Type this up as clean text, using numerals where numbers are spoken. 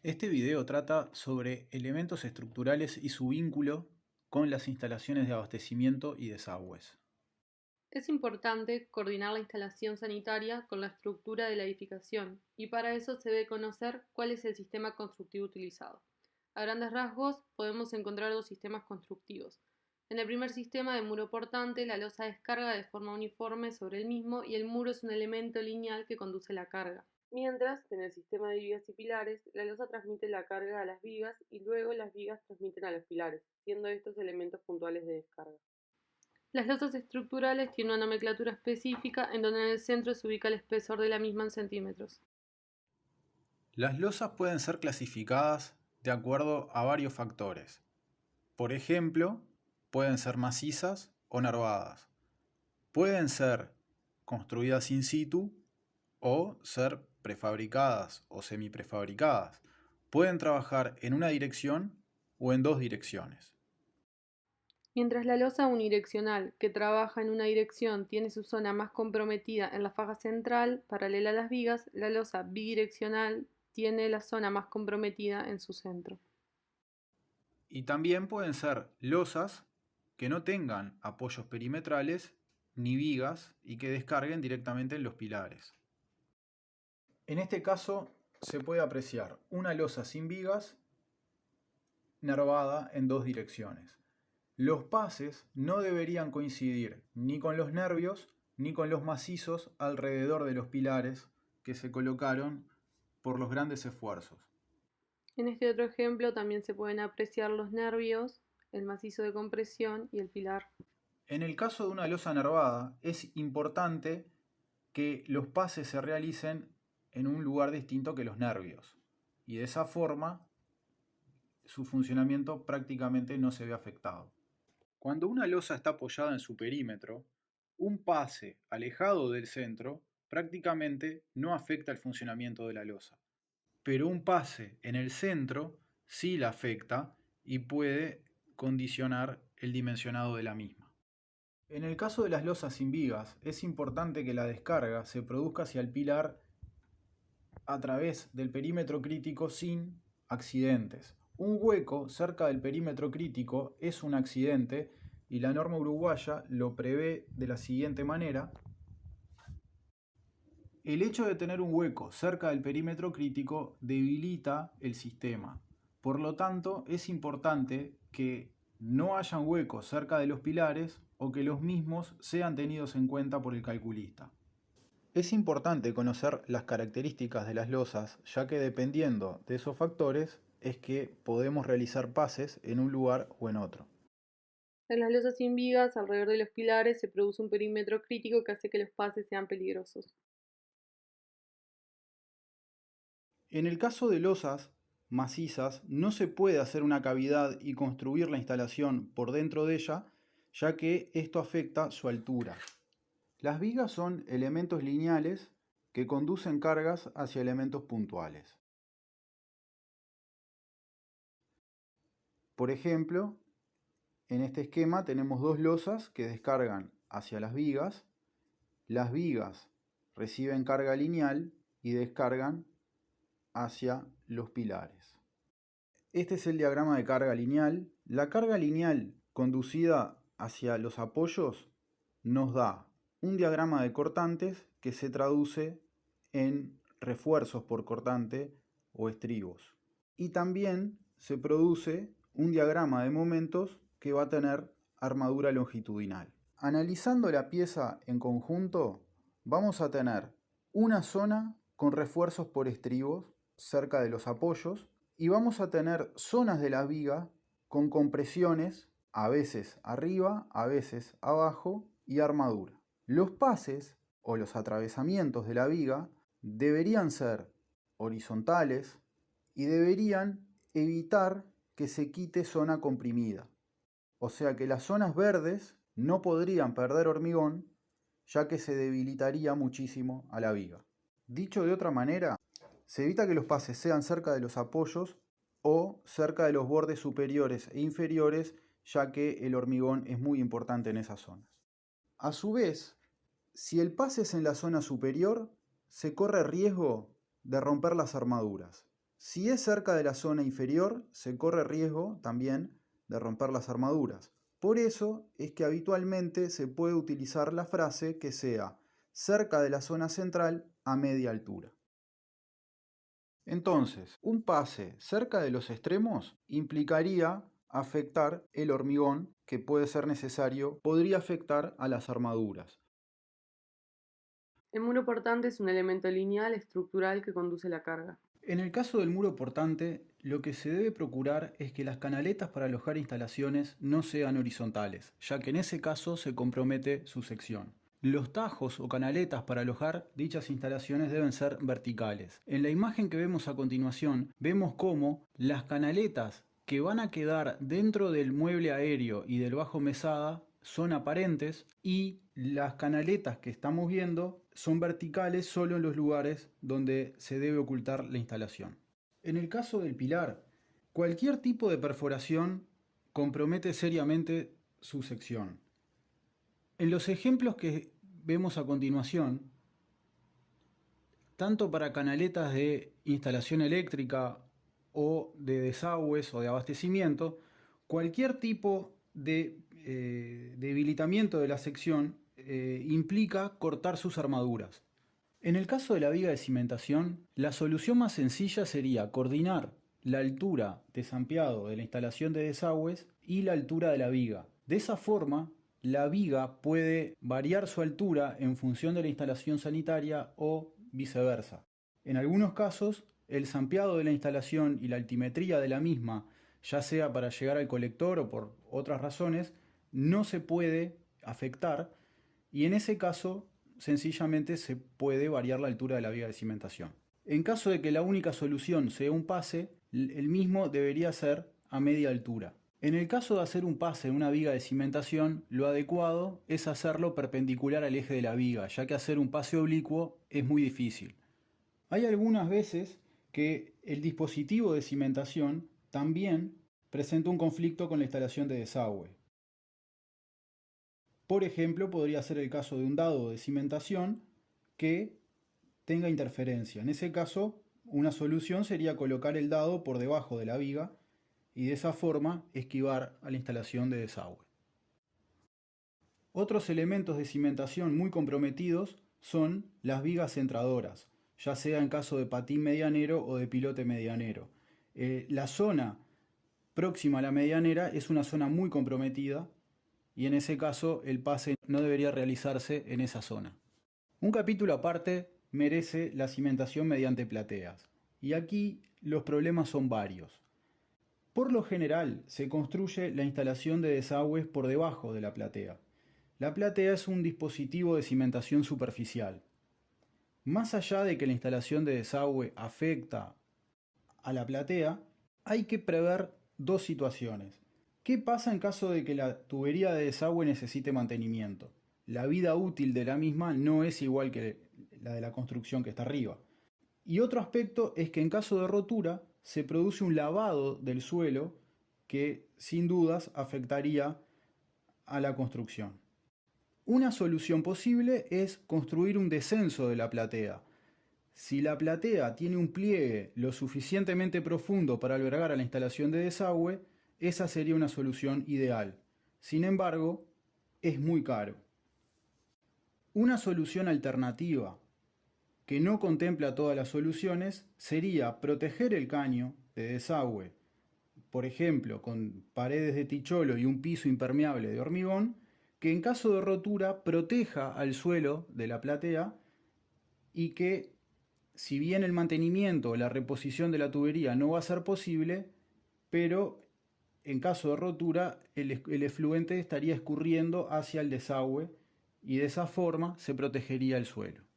Este video trata sobre elementos estructurales y su vínculo con las instalaciones de abastecimiento y desagües. Es importante coordinar la instalación sanitaria con la estructura de la edificación y para eso se debe conocer cuál es el sistema constructivo utilizado. A grandes rasgos podemos encontrar dos sistemas constructivos. En el primer sistema de muro portante, la losa descarga de forma uniforme sobre el mismo y el muro es un elemento lineal que conduce la carga. Mientras, en el sistema de vigas y pilares, la losa transmite la carga a las vigas y luego las vigas transmiten a los pilares, siendo estos elementos puntuales de descarga. Las losas estructurales tienen una nomenclatura específica en donde en el centro se ubica el espesor de la misma en centímetros. Las losas pueden ser clasificadas de acuerdo a varios factores. Por ejemplo, pueden ser macizas o nervadas. Pueden ser construidas in situ o ser prefabricadas o semiprefabricadas. Pueden trabajar en una dirección o en dos direcciones. Mientras la losa unidireccional, que trabaja en una dirección, tiene su zona más comprometida en la faja central, paralela a las vigas, la losa bidireccional tiene la zona más comprometida en su centro. Y también pueden ser losas que no tengan apoyos perimetrales ni vigas y que descarguen directamente en los pilares. En este caso se puede apreciar una losa sin vigas nervada en dos direcciones. Los pases no deberían coincidir ni con los nervios ni con los macizos alrededor de los pilares que se colocaron por los grandes esfuerzos. En este otro ejemplo también se pueden apreciar los nervios, el macizo de compresión y el pilar. En el caso de una losa nervada es importante que los pases se realicen en un lugar distinto que los nervios y de esa forma su funcionamiento prácticamente no se ve afectado. Cuando una losa está apoyada en su perímetro, un pase alejado del centro prácticamente no afecta el funcionamiento de la losa, pero un pase en el centro sí la afecta y puede condicionar el dimensionado de la misma. En el caso de las losas sin vigas, es importante que la descarga se produzca hacia el pilar a través del perímetro crítico sin accidentes. Un hueco cerca del perímetro crítico es un accidente y la norma uruguaya lo prevé de la siguiente manera. El hecho de tener un hueco cerca del perímetro crítico debilita el sistema. Por lo tanto, es importante que no hayan huecos cerca de los pilares o que los mismos sean tenidos en cuenta por el calculista. Es importante conocer las características de las losas, ya que dependiendo de esos factores es que podemos realizar pases en un lugar o en otro. En las losas sin vigas, alrededor de los pilares, se produce un perímetro crítico que hace que los pases sean peligrosos. En el caso de losas macizas, no se puede hacer una cavidad y construir la instalación por dentro de ella, ya que esto afecta su altura. Las vigas son elementos lineales que conducen cargas hacia elementos puntuales. Por ejemplo, en este esquema tenemos dos losas que descargan hacia las vigas reciben carga lineal y descargan hacia los pilares. Este es el diagrama de carga lineal. La carga lineal conducida hacia los apoyos nos da un diagrama de cortantes que se traduce en refuerzos por cortante o estribos. Y también se produce un diagrama de momentos que va a tener armadura longitudinal. Analizando la pieza en conjunto, vamos a tener una zona con refuerzos por estribos cerca de los apoyos y vamos a tener zonas de la viga con compresiones, a veces arriba, a veces abajo y armadura. Los pases o los atravesamientos de la viga deberían ser horizontales y deberían evitar que se quite zona comprimida. O sea que las zonas verdes no podrían perder hormigón, ya que se debilitaría muchísimo a la viga. Dicho de otra manera, se evita que los pases sean cerca de los apoyos o cerca de los bordes superiores e inferiores, ya que el hormigón es muy importante en esas zonas. A su vez, si el pase es en la zona superior, se corre riesgo de romper las armaduras. Si es cerca de la zona inferior, se corre riesgo también de romper las armaduras. Por eso es que habitualmente se puede utilizar la frase que sea cerca de la zona central a media altura. Entonces, un pase cerca de los extremos implicaría afectar el hormigón que puede ser necesario, podría afectar a las armaduras. El muro portante es un elemento lineal estructural que conduce la carga. En el caso del muro portante, lo que se debe procurar es que las canaletas para alojar instalaciones no sean horizontales, ya que en ese caso se compromete su sección. Los tajos o canaletas para alojar dichas instalaciones deben ser verticales. En la imagen que vemos a continuación, vemos cómo las canaletas que van a quedar dentro del mueble aéreo y del bajo mesada son aparentes y las canaletas que estamos viendo son verticales solo en los lugares donde se debe ocultar la instalación. En el caso del pilar, cualquier tipo de perforación compromete seriamente su sección. En los ejemplos que vemos a continuación, tanto para canaletas de instalación eléctrica o de desagües o de abastecimiento, cualquier tipo de debilitamiento de la sección implica cortar sus armaduras. En el caso de la viga de cimentación, la solución más sencilla sería coordinar la altura de zampeado de la instalación de desagües y la altura de la viga. De esa forma, la viga puede variar su altura en función de la instalación sanitaria o viceversa. En algunos casos, el zampeado de la instalación y la altimetría de la misma, ya sea para llegar al colector o por otras razones, no se puede afectar y en ese caso sencillamente se puede variar la altura de la viga de cimentación. En caso de que la única solución sea un pase, el mismo debería ser a media altura. En el caso de hacer un pase en una viga de cimentación, lo adecuado es hacerlo perpendicular al eje de la viga, ya que hacer un pase oblicuo es muy difícil. Hay algunas veces que el dispositivo de cimentación también presenta un conflicto con la instalación de desagüe. Por ejemplo, podría ser el caso de un dado de cimentación que tenga interferencia. En ese caso, una solución sería colocar el dado por debajo de la viga y de esa forma esquivar a la instalación de desagüe. Otros elementos de cimentación muy comprometidos son las vigas centradoras, ya sea en caso de patín medianero o de pilote medianero. La zona próxima a la medianera es una zona muy comprometida y en ese caso el pase no debería realizarse en esa zona. Un capítulo aparte merece la cimentación mediante plateas, y aquí los problemas son varios. Por lo general se construye la instalación de desagües por debajo de la platea. La platea es un dispositivo de cimentación superficial. Más allá de que la instalación de desagüe afecta a la platea, hay que prever dos situaciones. ¿Qué pasa en caso de que la tubería de desagüe necesite mantenimiento? La vida útil de la misma no es igual que la de la construcción que está arriba. Y otro aspecto es que en caso de rotura se produce un lavado del suelo que sin dudas afectaría a la construcción. Una solución posible es construir un descenso de la platea. Si la platea tiene un pliegue lo suficientemente profundo para albergar a la instalación de desagüe, esa sería una solución ideal. Sin embargo, es muy caro. Una solución alternativa que no contempla todas las soluciones sería proteger el caño de desagüe, por ejemplo, con paredes de ticholo y un piso impermeable de hormigón, que en caso de rotura proteja al suelo de la platea y que, si bien el mantenimiento o la reposición de la tubería no va a ser posible, pero en caso de rotura el efluente estaría escurriendo hacia el desagüe y de esa forma se protegería el suelo.